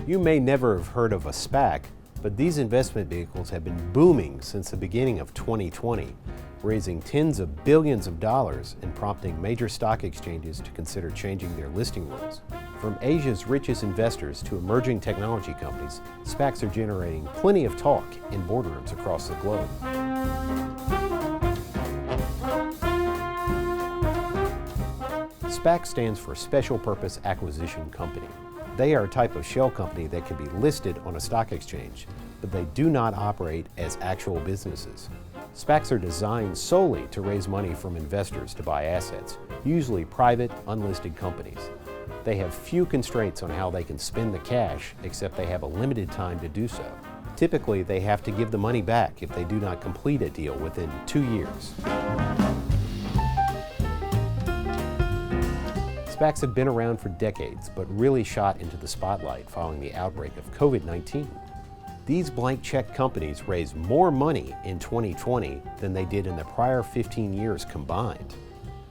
You may never have heard of a SPAC, but these investment vehicles have been booming since the beginning of 2020, raising tens of billions of dollars and prompting major stock exchanges to consider changing their listing rules. From Asia's richest investors to emerging technology companies, SPACs are generating plenty of talk in boardrooms across the globe. SPAC stands for Special Purpose Acquisition Company. They are a type of shell company that can be listed on a stock exchange, but they do not operate as actual businesses. SPACs are designed solely to raise money from investors to buy assets, usually private, unlisted companies. They have few constraints on how they can spend the cash, except they have a limited time to do so. Typically, they have to give the money back if they do not complete a deal within 2 years. SPACs have been around for decades, but really shot into the spotlight following the outbreak of COVID-19. These blank check companies raised more money in 2020 than they did in the prior 15 years combined.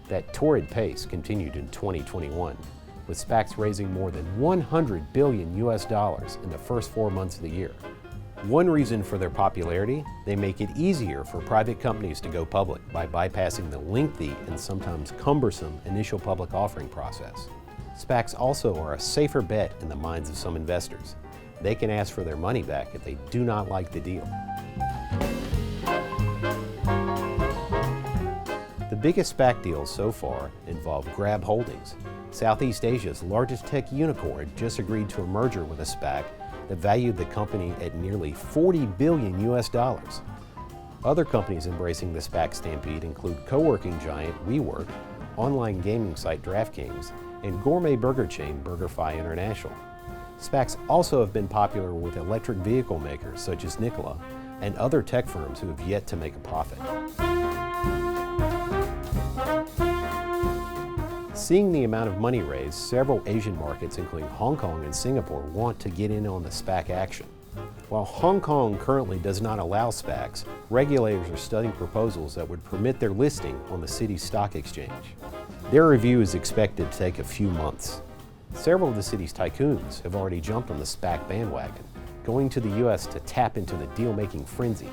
That torrid pace continued in 2021, with SPACs raising more than $100 billion in the first 4 months of the year. One reason for their popularity, they make it easier for private companies to go public by bypassing the lengthy and sometimes cumbersome initial public offering process. SPACs also are a safer bet in the minds of some investors. They can ask for their money back if they do not like the deal. The biggest SPAC deals so far involve Grab Holdings. Southeast Asia's largest tech unicorn just agreed to a merger with a SPAC that valued the company at nearly $40 billion. Other companies embracing the SPAC stampede include co-working giant WeWork, online gaming site DraftKings, and gourmet burger chain BurgerFi International. SPACs also have been popular with electric vehicle makers such as Nikola and other tech firms who have yet to make a profit. Seeing the amount of money raised, several Asian markets, including Hong Kong and Singapore, want to get in on the SPAC action. While Hong Kong currently does not allow SPACs, regulators are studying proposals that would permit their listing on the city's stock exchange. Their review is expected to take a few months. Several of the city's tycoons have already jumped on the SPAC bandwagon, going to the U.S. to tap into the deal-making frenzy.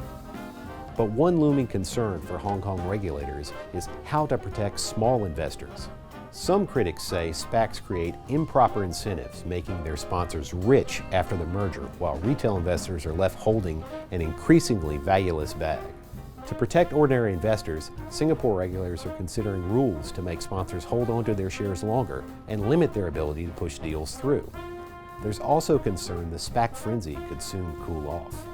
But one looming concern for Hong Kong regulators is how to protect small investors. Some critics say SPACs create improper incentives, making their sponsors rich after the merger, while retail investors are left holding an increasingly valueless bag. To protect ordinary investors, Singapore regulators are considering rules to make sponsors hold onto their shares longer and limit their ability to push deals through. There's also concern the SPAC frenzy could soon cool off.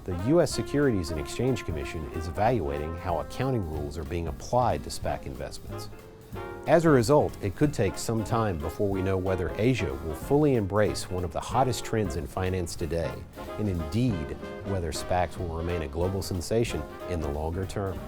The U.S. Securities and Exchange Commission is evaluating how accounting rules are being applied to SPAC investments. As a result, it could take some time before we know whether Asia will fully embrace one of the hottest trends in finance today, and indeed, whether SPACs will remain a global sensation in the longer term.